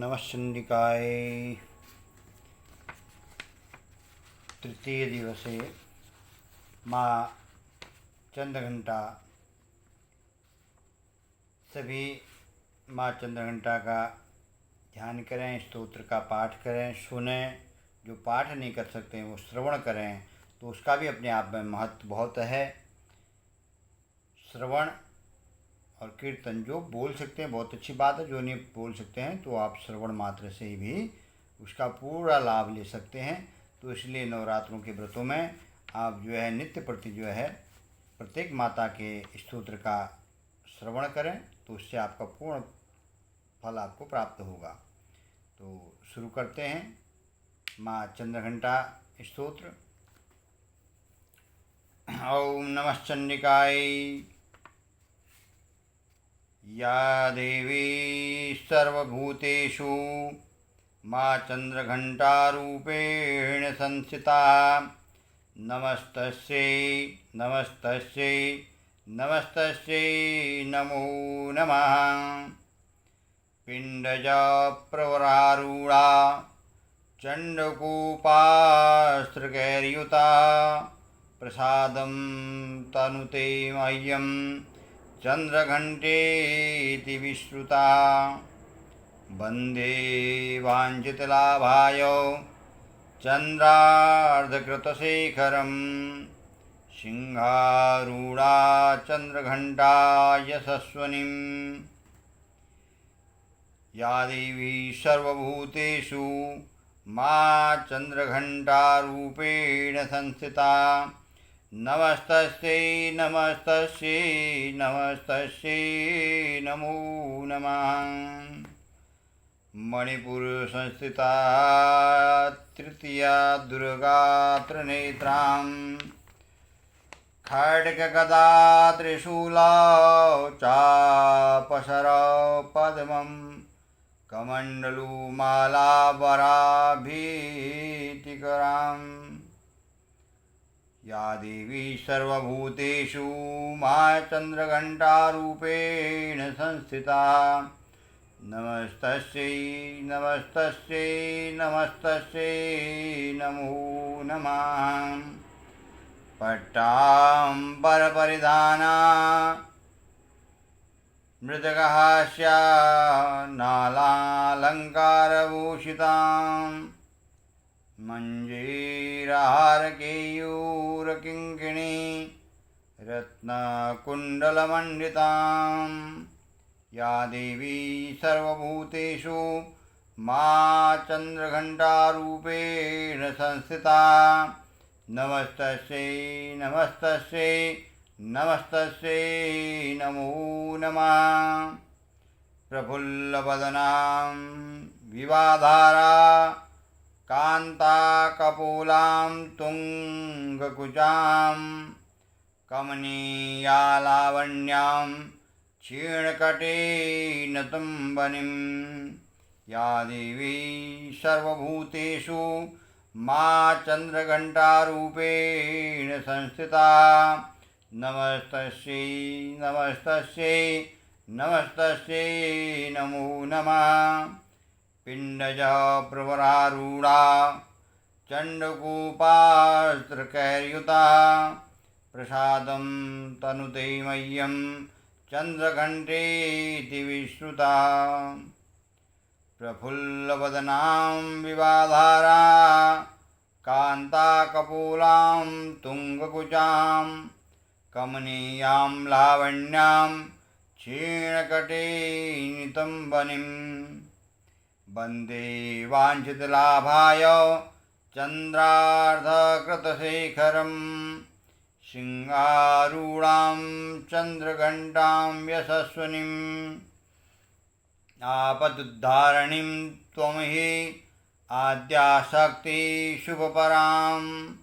नमः चंडिकाय तृतीय दिवसे माँ चंद्रघंटा। सभी माँ चंद्रघंटा का ध्यान करें, स्तोत्र का पाठ करें, सुनें। जो पाठ नहीं कर सकते हैं वो श्रवण करें, तो उसका भी अपने आप में महत्व बहुत है। श्रवण और कीर्तन जो बोल सकते हैं बहुत अच्छी बात है, जो नहीं बोल सकते हैं तो आप श्रवण मात्र से ही भी उसका पूरा लाभ ले सकते हैं। तो इसलिए नवरात्रों के व्रतों में आप जो है नित्य प्रति जो है प्रत्येक माता के स्तोत्र का श्रवण करें, तो उससे आपका पूर्ण फल आपको प्राप्त होगा। तो शुरू करते हैं माँ चंद्रघंटा स्तोत्र। ओम नमः चंडिकाय। या देवी सर्वभूतेषु माँ चंद्रघंटारूपेण संस्थिता। नमस्तस्यै नमस्तस्यै नमस्तस्यै नमो नमः। पिण्डजा प्रवरारूढा चण्डकोपास्त्रकैर्युता। प्रसादं तनुते मह्यं चंद्रघंटेति विश्रुता। वंदे वाञ्छितलाभाय चंद्रार्धकृतशेखरं। सिंहारूढा चंद्रघंटा यशस्विनीं। या देवी सर्वभूतेषु माँ चंद्रघंटारूपेण संस्थिता। नमस्तस्यै नमस्तस्यै नमस्तस्यै नमो नमः। मणिपुर संस्थिता तृतीया दुर्गा त्रिनेत्रां। खड्गगदा त्रिशूलौ चापशरौ पद्मं। कमण्डलू मालावराभीतिकराम्। या देवी सर्वभूतेषु माँ चंद्रघंटारूपेण संस्थिता। नमस्तस्यै नमस्तस्यै नमस्तस्यै नमो नमः। पट्टाम्बरपरिधाना मृदगहास्या नालालङ्कारभूषिताम्। मञ्जीरहारकेयूरकिङ्किणी रत्नकुण्डलमण्डिताम्। या देवी सर्वभूतेषु माँ चंद्रघंटारूपेण संस्थिता। नमस्तस्यै नमस्तस्यै नमस्तस्यै नमो नमः। प्रफुल्लवदनां विवाधारा कान्ताकपोलां तुङ्गकुचां। कमनीयालावण्यां क्षीणकटेनतुम्बनीं। या देवी सर्वभूतेषु माँ चंद्रघंटारूपेण संस्थिता। नमस्तस्यै नमस्तस्यै नमस्तस्यै नमो नमः। पिण्डजा प्रवरारूढा चण्डकोपास्त्रकैर्युता। प्रसादं तनुते मह्यं चंद्रघंटेति विश्रुता। प्रफुल्लवदनां विवाधारा कान्ताकपोलां तुङ्गकुचां। कमनीयां लावण्यां क्षीणकटेनितम्बनीं। वन्दे वाञ्छितलाभाय चन्द्रार्धकृतशेखरं। सिंहारूढां चंद्रघंटां यशस्विनीम्। आपदुद्धारणीं त्वं हि आद्याशक्ति शुभपराम्।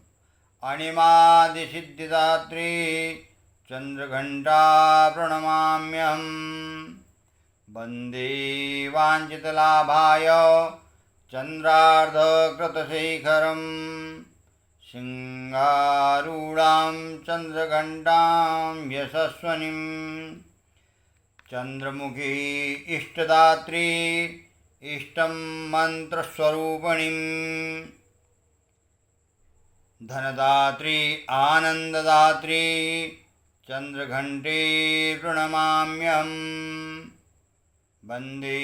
अणिमादिसिद्धिदात्री चंद्रघंटा प्रणमाम्यहम्। वन्दे वाञ्छितलाभाय चन्द्रार्धकृतशेखरं। सिंहारूढां चंद्रघंटां यशस्विनीम्। चंद्रमुखी इष्टदात्री इष्टं मन्त्रस्वरूपिणीं धनदात्री आनन्ददात्री चन्द्रघण्टे प्रणमाम्यहम्। वन्दे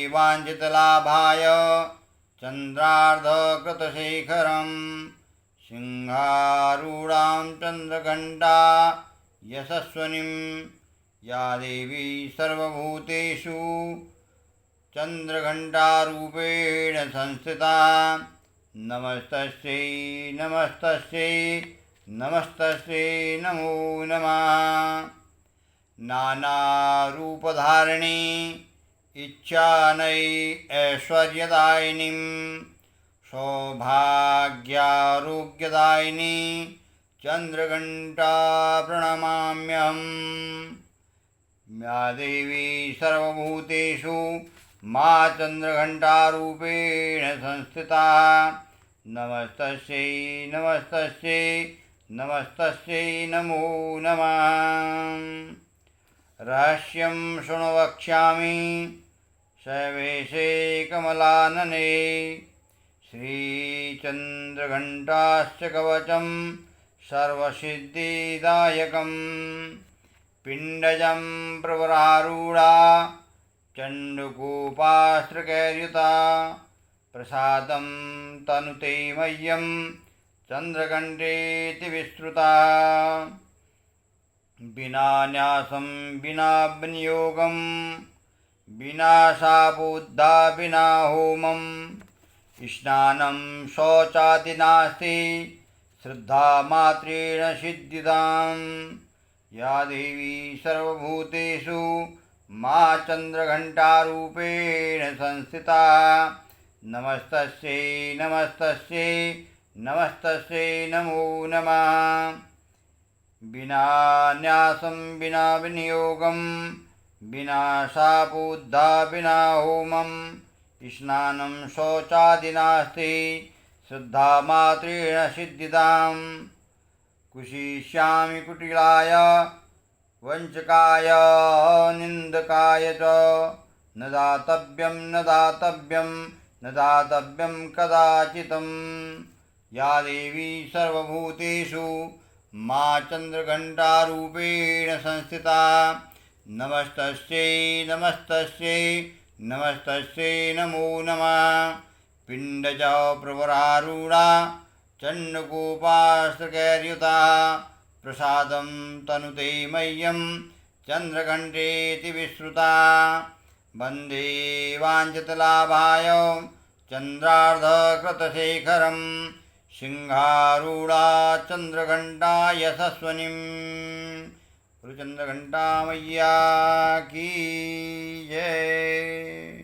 वाञ्छितलाभाय चन्द्रार्धकृतशेखरं सिंहारूढां चन्द्रघण्टा यशस्विनीं या देवी सर्वभूतेषु चन्द्रघण्टारूपेण संस्थिता। नमस्तस्यै नमस्तस्यै नमस्तस्यै नमो नमः। नानारूपधारिणी इच्छानयै ऐश्वर्यदायिनीं सौभाग्यारोग्यदायिनी चन्द्रघण्टा प्रणमाम्यहम्। या देवी सर्वभूतेषु मा चन्द्रघण्टारूपेण संस्थिता। नमस्तस्यै नमस्तस्यै नमस्तस्यै नमो नमः। रहस्यं शृणु वक्ष्यामि शैवेशे कमलानने श्रीचन्द्रघण्टास्य कवचं सर्वसिद्धिदायकं पिण्डजं प्रवरारूढा चण्डकूपास्त्रकैर्युता प्रसादं तनुते मह्यं चन्द्रघण्टेति विस्तृता। विना न्यासं विना विनियोगं विना शापोद्धा विना होमं स्नानं शौचादि नास्ति श्रद्धामात्रेण सिद्धिदां। या देवी सर्वभूतेषु मा चन्द्रघण्टारूपेण संस्थिता। नमस्तस्यै नमस्तस्यै नमस्तस्यै नमो नमः। विना न्यासं विना विनियोगं विना शापोद्धा विना होमं स्नानं शौचादि नास्ति श्रद्धामात्रेण सिद्धिदां। कुशिष्यामि कुटिलाय वञ्चकाय निन्दकाय च न दातव्यं न दातव्यं न दातव्यं कदाचितं। या देवी सर्वभूतेषु मा चन्द्रघण्टारूपेण संस्थिता। नमस्तस्यै नमस्तस्यै नमस्तस्यै नमो नमः। पिण्डज प्रवरारूढा चण्डकूपास्त्रकैर्युता प्रसादं तनुते मह्यं चन्द्रघण्टेति विस्तृता। वन्दे वाञ्छितलाभाय चन्द्रार्धकृतशेखरं सिंहारूढा चन्द्रघण्टा यशस्विनीं। चन्द्रघण्टा मैया की जय।